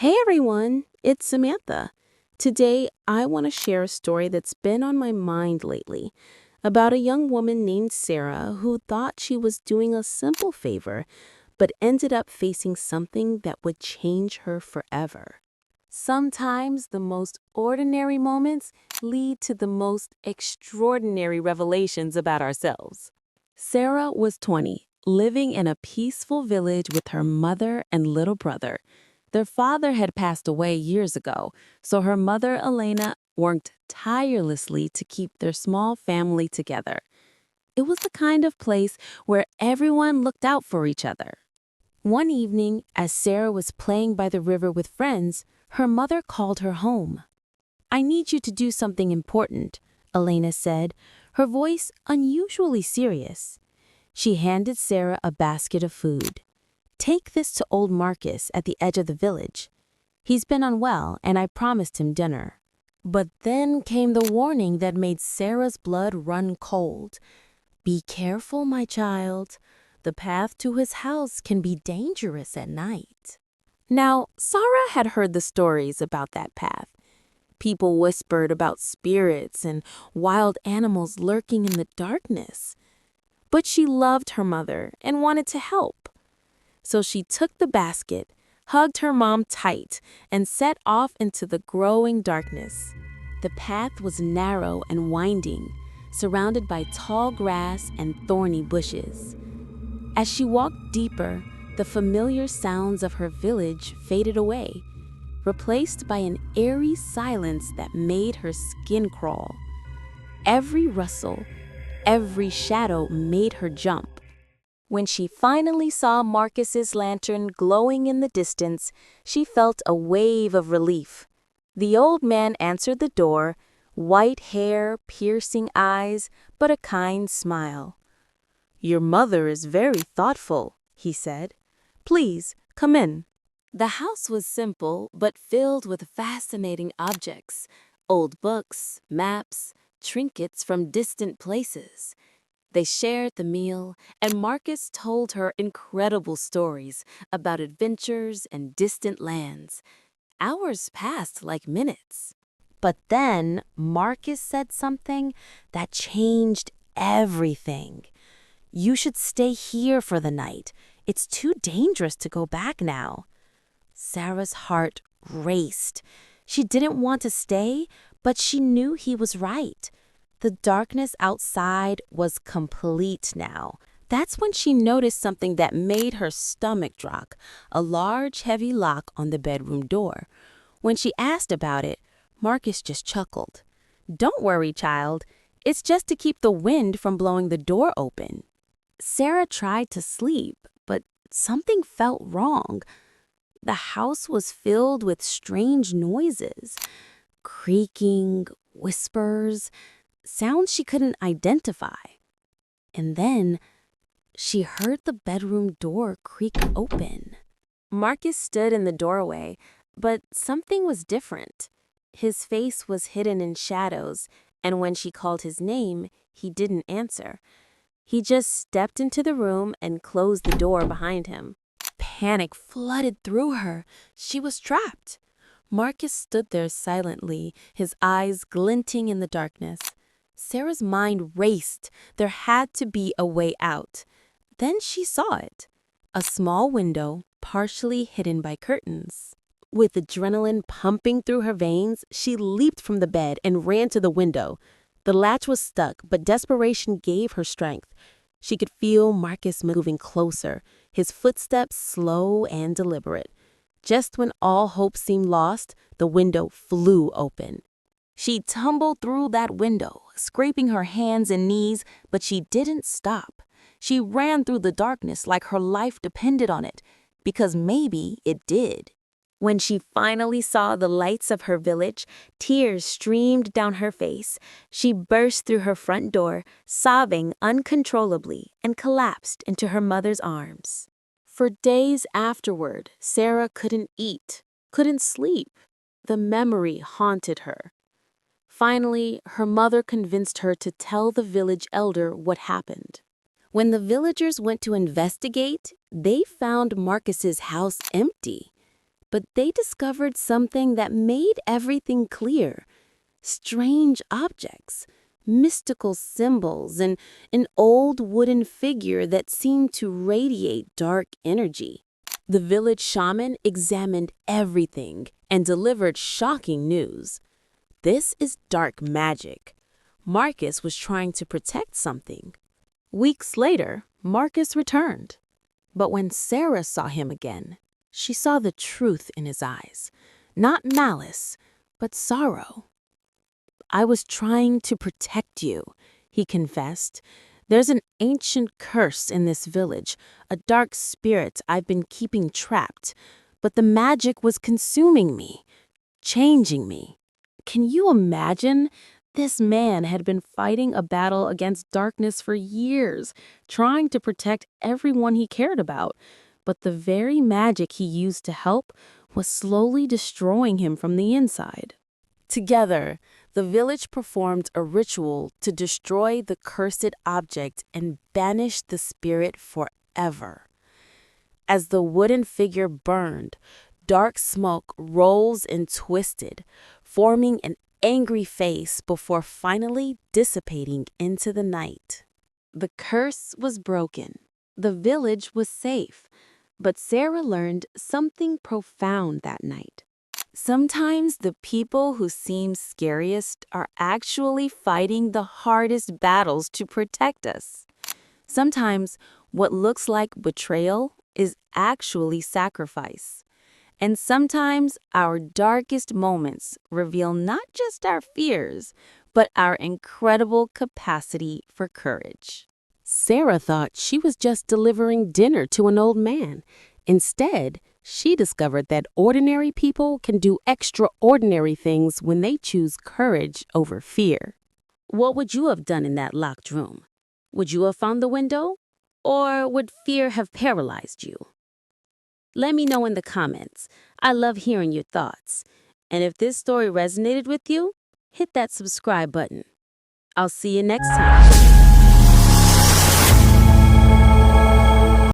Hey everyone, it's Samantha. Today, I want to share a story that's been on my mind lately about a young woman named Sarah who thought she was doing a simple favor, but ended up facing something that would change her forever. Sometimes the most ordinary moments lead to the most extraordinary revelations about ourselves. Sarah was 20, living in a peaceful village with her mother and little brother. Their father had passed away years ago, so her mother, Elena, worked tirelessly to keep their small family together. It was the kind of place where everyone looked out for each other. One evening, as Sarah was playing by the river with friends, her mother called her home. "I need you to do something important," Elena said, her voice unusually serious. She handed Sarah a basket of food. "Take this to old Marcus at the edge of the village. He's been unwell, and I promised him dinner." But then came the warning that made Sarah's blood run cold. "Be careful, my child. The path to his house can be dangerous at night." Now, Sarah had heard the stories about that path. People whispered about spirits and wild animals lurking in the darkness. But she loved her mother and wanted to help. So she took the basket, hugged her mom tight, and set off into the growing darkness. The path was narrow and winding, surrounded by tall grass and thorny bushes. As she walked deeper, the familiar sounds of her village faded away, replaced by an eerie silence that made her skin crawl. Every rustle, every shadow made her jump. When she finally saw Marcus's lantern glowing in the distance, she felt a wave of relief. The old man answered the door, white hair, piercing eyes, but a kind smile. "Your mother is very thoughtful," he said. "Please, come in." The house was simple, but filled with fascinating objects: old books, maps, trinkets from distant places. They shared the meal, and Marcus told her incredible stories about adventures and distant lands. Hours passed like minutes. But then Marcus said something that changed everything. "You should stay here for the night. It's too dangerous to go back now." Sarah's heart raced. She didn't want to stay, but she knew he was right. The darkness outside was complete now. That's when she noticed something that made her stomach drop: a large, heavy lock on the bedroom door. When she asked about it, Marcus just chuckled. "Don't worry, child. It's just to keep the wind from blowing the door open." Sarah tried to sleep, but something felt wrong. The house was filled with strange noises: creaking, whispers, sounds she couldn't identify. And then she heard the bedroom door creak open. Marcus stood in the doorway, but something was different. His face was hidden in shadows, and when she called his name, he didn't answer. He just stepped into the room and closed the door behind him. Panic flooded through her. She was trapped. Marcus stood there silently, his eyes glinting in the darkness. Sarah's mind raced. There had to be a way out. Then she saw it: a small window, partially hidden by curtains. With adrenaline pumping through her veins, she leaped from the bed and ran to the window. The latch was stuck, but desperation gave her strength. She could feel Marcus moving closer, his footsteps slow and deliberate. Just when all hope seemed lost, the window flew open. She tumbled through that window, scraping her hands and knees, but she didn't stop. She ran through the darkness like her life depended on it, because maybe it did. When she finally saw the lights of her village, tears streamed down her face. She burst through her front door, sobbing uncontrollably, and collapsed into her mother's arms. For days afterward, Sarah couldn't eat, couldn't sleep. The memory haunted her. Finally, her mother convinced her to tell the village elder what happened. When the villagers went to investigate, they found Marcus's house empty. but they discovered something that made everything clear. Strange objects, mystical symbols, and an old wooden figure that seemed to radiate dark energy. The village shaman examined everything and delivered shocking news. This is dark magic. Marcus was trying to protect something. Weeks later, Marcus returned. But when Sarah saw him again, she saw the truth in his eyes. Not malice, but sorrow. "I was trying to protect you," he confessed. "There's an ancient curse in this village, a dark spirit I've been keeping trapped. But the magic was consuming me, changing me." Can you imagine? This man had been fighting a battle against darkness for years, trying to protect everyone he cared about. But the very magic he used to help was slowly destroying him from the inside. Together, the village performed a ritual to destroy the cursed object and banish the spirit forever. As the wooden figure burned, dark smoke rose and twisted, forming an angry face before finally dissipating into the night. The curse was broken. The village was safe. But Sarah learned something profound that night. Sometimes the people who seem scariest are actually fighting the hardest battles to protect us. Sometimes what looks like betrayal is actually sacrifice. And sometimes our darkest moments reveal not just our fears, but our incredible capacity for courage. Sarah thought she was just delivering dinner to an old man. Instead, she discovered that ordinary people can do extraordinary things when they choose courage over fear. What would you have done in that locked room? Would you have found the window? Or would fear have paralyzed you? Let me know in the comments. I love hearing your thoughts. And if this story resonated with you, hit that subscribe button. I'll see you next time.